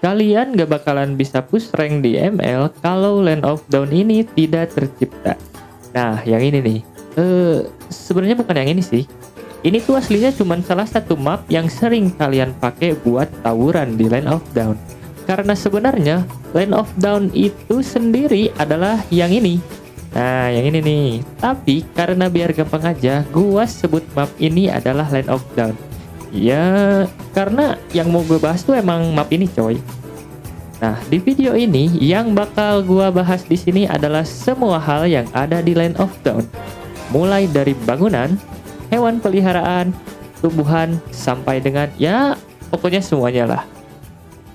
kalian gak bakalan bisa push rank di ML kalau Land of Dawn ini tidak tercipta. Nah, yang ini nih. Sebenarnya bukan yang ini sih. Ini tuh aslinya cuman salah satu map yang sering kalian pakai buat tawuran di Land of Dawn. Karena sebenarnya Land of Dawn itu sendiri adalah yang ini. Nah, yang ini nih. Tapi karena biar gampang aja, gua sebut map ini adalah Land of Dawn. Ya, karena yang mau gue bahas tuh emang map ini, coy. Nah, di video ini yang bakal gua bahas di sini adalah semua hal yang ada di Land of Dawn. Mulai dari bangunan, hewan peliharaan, tumbuhan, sampai dengan ya pokoknya semuanya lah.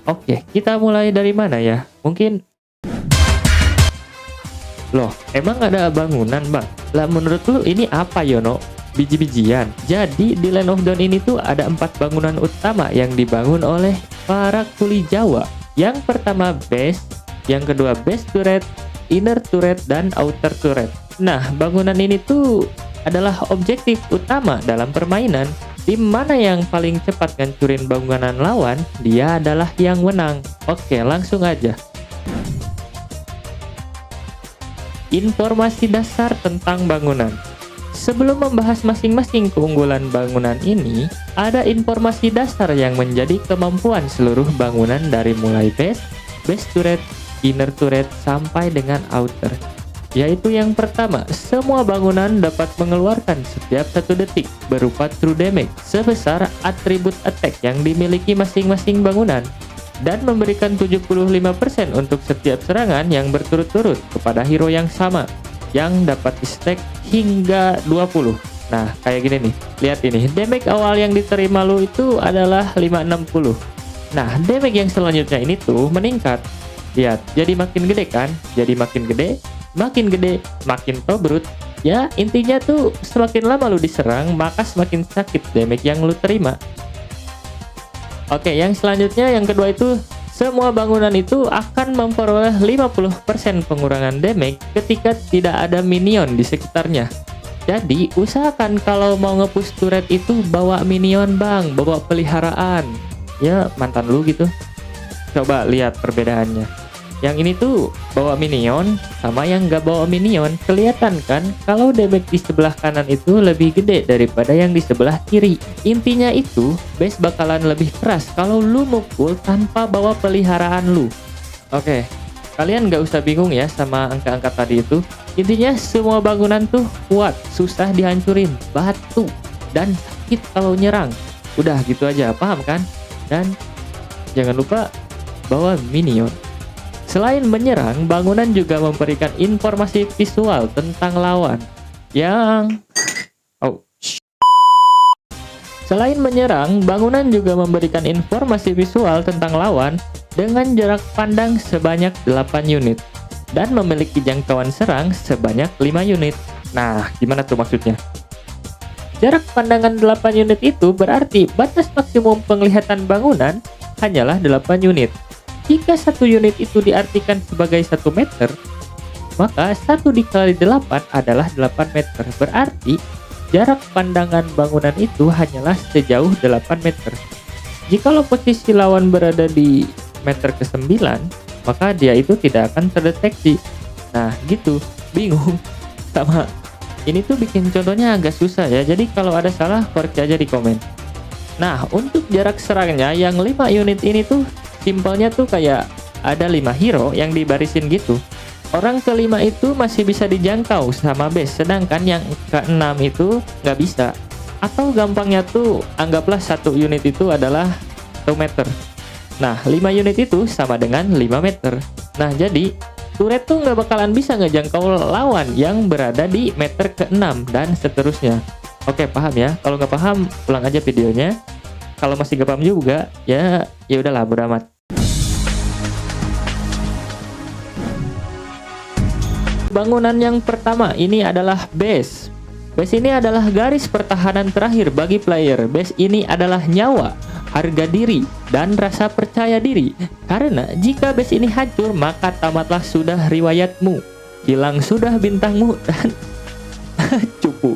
Oke, kita mulai dari mana ya? Mungkin loh, emang ada bangunan, Bang? Lah menurut lu ini apa, Yono? Biji-bijian. Jadi di Land of Dawn ini tuh ada 4 bangunan utama yang dibangun oleh para kuli Jawa. Yang pertama base, yang kedua base turret, inner turret, dan outer turret. Nah, bangunan ini tuh adalah objektif utama dalam permainan. Tim mana yang paling cepat ngancurin bangunan lawan, dia adalah yang menang. Oke, langsung aja. Informasi dasar tentang bangunan. Sebelum membahas masing-masing keunggulan bangunan ini, ada informasi dasar yang menjadi kemampuan seluruh bangunan dari mulai base turret, inner turret, sampai dengan outer. Yaitu yang pertama, semua bangunan dapat mengeluarkan setiap 1 detik berupa true damage sebesar atribut attack yang dimiliki masing-masing bangunan, dan memberikan 75% untuk setiap serangan yang berturut-turut kepada hero yang sama, yang dapat di-stack hingga 20. Nah, kayak gini nih. Lihat ini, damage awal yang diterima lu itu adalah 560. Nah, damage yang selanjutnya ini tuh meningkat. Lihat, jadi makin gede kan? Jadi makin gede, makin tobrut. Ya, intinya tuh semakin lama lu diserang, maka semakin sakit damage yang lu terima. Oke, yang selanjutnya yang kedua itu semua bangunan itu akan memperoleh 50% pengurangan damage ketika tidak ada minion di sekitarnya. Jadi, usahakan kalau mau nge-push turret itu bawa minion, Bang, bawa peliharaan. Ya, mantan lu gitu. Coba lihat perbedaannya. Yang ini tuh bawa minion sama yang nggak bawa minion. Kelihatan kan kalau damage di sebelah kanan itu lebih gede daripada yang di sebelah kiri. Intinya itu base bakalan lebih keras kalau lu mukul tanpa bawa peliharaan lu. Oke, kalian nggak usah bingung ya sama angka-angka tadi itu. Intinya semua bangunan tuh kuat, susah dihancurin, batu, dan sakit kalau nyerang. Udah gitu aja, paham kan? Dan jangan lupa bawa minion. Selain menyerang, bangunan juga memberikan informasi visual tentang lawan yang Selain menyerang, bangunan juga memberikan informasi visual tentang lawan dengan jarak pandang sebanyak 8 unit dan memiliki jangkauan serang sebanyak 5 unit. Nah, gimana tuh maksudnya? Jarak pandangan 8 unit itu berarti batas maksimum penglihatan bangunan hanyalah 8 unit. Jika 1 unit itu diartikan sebagai 1 meter, maka 1 dikali 8 adalah 8 meter. Berarti jarak pandangan bangunan itu hanyalah sejauh 8 meter. Jikalau posisi lawan berada di meter ke-9, maka dia itu tidak akan terdeteksi. Nah, gitu. Bingung? Sama. Ini tuh bikin contohnya agak susah ya. Jadi kalau ada salah, koreksi aja di komen. Nah, untuk jarak serangnya yang 5 unit ini tuh simpelnya tuh kayak ada 5 hero yang dibarisin gitu. Orang kelima itu masih bisa dijangkau sama base, sedangkan yang ke-6 itu nggak bisa. Atau gampangnya tuh anggaplah 1 unit itu adalah 1 meter. Nah, 5 unit itu sama dengan 5 meter. Nah, jadi turret tuh nggak bakalan bisa ngejangkau lawan yang berada di meter ke-6 dan seterusnya. Oke, paham ya? Kalau nggak paham, ulang aja videonya. Kalau masih nggak paham juga, ya udahlah, bodo amat. Bangunan yang pertama ini adalah base. Base ini adalah garis pertahanan terakhir bagi player. Base ini adalah nyawa, harga diri, dan rasa percaya diri. Karena jika base ini hancur, maka tamatlah sudah riwayatmu, hilang sudah bintangmu, dan cupu.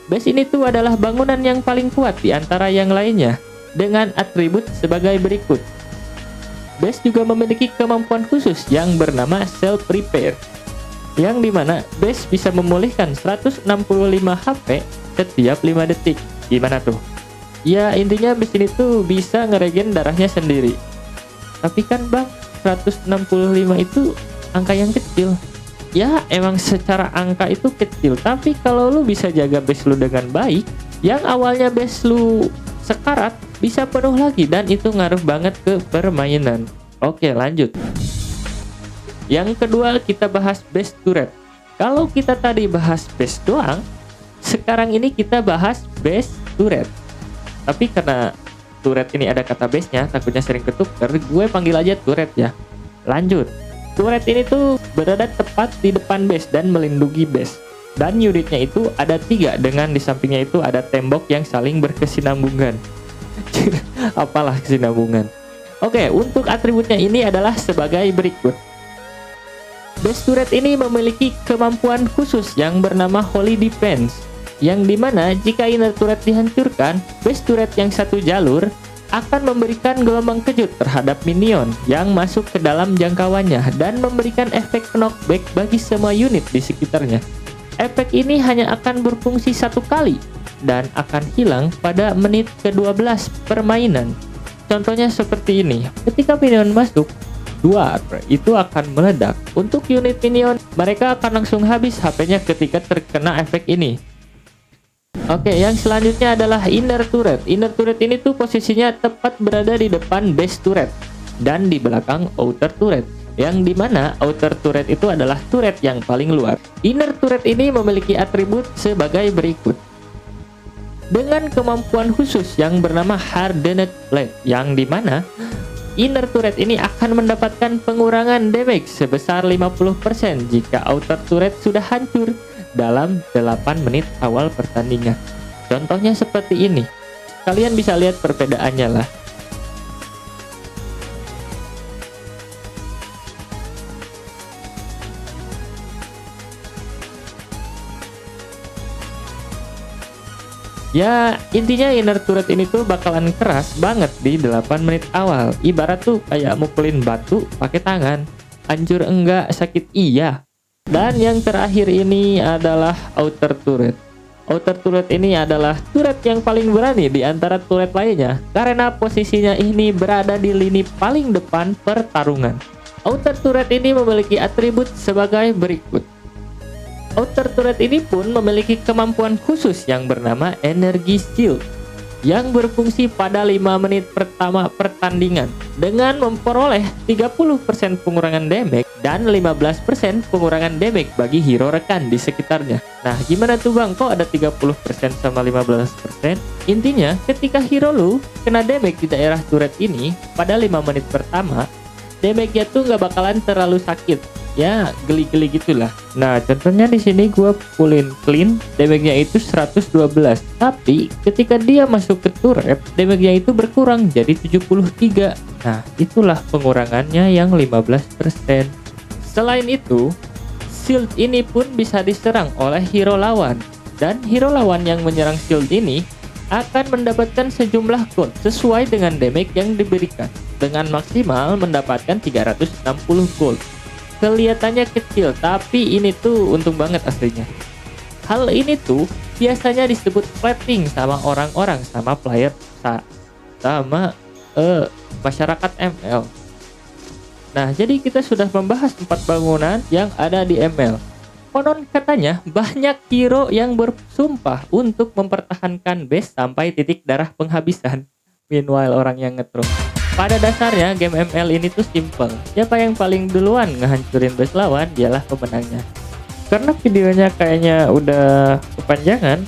Base ini tuh adalah bangunan yang paling kuat di antara yang lainnya, dengan atribut sebagai berikut. base juga memiliki kemampuan khusus yang bernama self repair, yang dimana base bisa memulihkan 165 HP setiap 5 detik. Gimana tuh? Ya intinya base ini tuh bisa ngeregen darahnya sendiri. Tapi kan bang, 165 itu angka yang kecil. Ya emang secara angka itu kecil, tapi kalau lu bisa jaga base lu dengan baik, yang awalnya base lu sekarat bisa penuh lagi, dan itu ngaruh banget ke permainan. Oke lanjut. Yang kedua kita bahas base turret. Kalau kita tadi bahas base doang, sekarang ini kita bahas base turret. Tapi karena turret ini ada kata base-nya, takutnya sering ketukar, gue panggil aja turret ya. Lanjut. Turret ini tuh berada tepat di depan base dan melindungi base. Dan unitnya itu ada 3, dengan di sampingnya itu ada tembok yang saling berkesinambungan. Apalah kesinambungan. Oke, untuk atributnya ini adalah sebagai berikut. Base turret ini memiliki kemampuan khusus yang bernama Holy Defense, yang dimana jika inner turret dihancurkan, base turret yang satu jalur akan memberikan gelombang kejut terhadap minion yang masuk ke dalam jangkauannya dan memberikan efek knockback bagi semua unit di sekitarnya. Efek ini hanya akan berfungsi 1 kali dan akan hilang pada menit ke-12 permainan. Contohnya seperti ini, ketika minion masuk, Dwarf itu akan meledak. Untuk unit minion, mereka akan langsung habis HP-nya ketika terkena efek ini. Oke, yang selanjutnya adalah inner turret. Inner turret ini tuh posisinya tepat berada di depan base turret dan di belakang outer turret, yang dimana outer turret itu adalah turret yang paling luar. Inner turret ini memiliki atribut sebagai berikut. Dengan kemampuan khusus yang bernama Hardened Blade, yang dimana inner turret ini akan mendapatkan pengurangan damage sebesar 50% jika outer turret sudah hancur dalam 8 menit awal pertandingan. Contohnya seperti ini. Kalian bisa lihat perbedaannya lah. Ya, intinya inner turret ini tuh bakalan keras banget di 8 menit awal. Ibarat tuh kayak mukulin batu pakai tangan. Hancur enggak, sakit iya. Dan yang terakhir ini adalah outer turret. Outer turret ini adalah turret yang paling berani di antara turret lainnya karena posisinya ini berada di lini paling depan pertarungan. Outer turret ini memiliki atribut sebagai berikut. Outer turret ini pun memiliki kemampuan khusus yang bernama Energy Shield, yang berfungsi pada 5 menit pertama pertandingan dengan memperoleh 30% pengurangan damage dan 15% pengurangan damage bagi hero rekan di sekitarnya. Nah, gimana tuh bang? Kok ada 30% sama 15%? Intinya, ketika hero lu kena damage di daerah turret ini pada 5 menit pertama, damage-nya tuh nggak bakalan terlalu sakit. Ya, geli-geli gitulah. Nah, contohnya di sini gua fullin clean, damage-nya itu 112. Tapi ketika dia masuk ke turret, damage-nya itu berkurang jadi 73. Nah, itulah pengurangannya yang 15%. Selain itu, shield ini pun bisa diserang oleh hero lawan, dan hero lawan yang menyerang shield ini akan mendapatkan sejumlah gold sesuai dengan damage yang diberikan, dengan maksimal mendapatkan 360 gold. Kelihatannya kecil, tapi ini tuh untung banget aslinya. Hal ini tuh biasanya disebut plating sama orang-orang, sama player, sama masyarakat ML. Nah, jadi kita sudah membahas 4 bangunan yang ada di ML. Konon katanya banyak hero yang bersumpah untuk mempertahankan base sampai titik darah penghabisan. Meanwhile orang yang ngetrol. Pada dasarnya game ML ini tuh simple. Siapa yang paling duluan ngehancurin base lawan, dialah pemenangnya. Karena videonya kayaknya udah kepanjangan,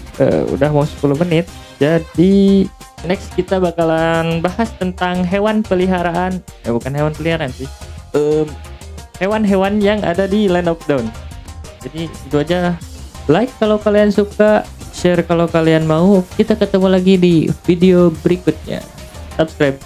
udah mau 10 menit. Jadi next kita bakalan bahas tentang hewan peliharaan. Bukan hewan peliharaan sih. Hewan-hewan yang ada di Land of Dawn. Jadi itu aja. Like kalau kalian suka, share kalau kalian mau. Kita ketemu lagi di video berikutnya. Subscribe.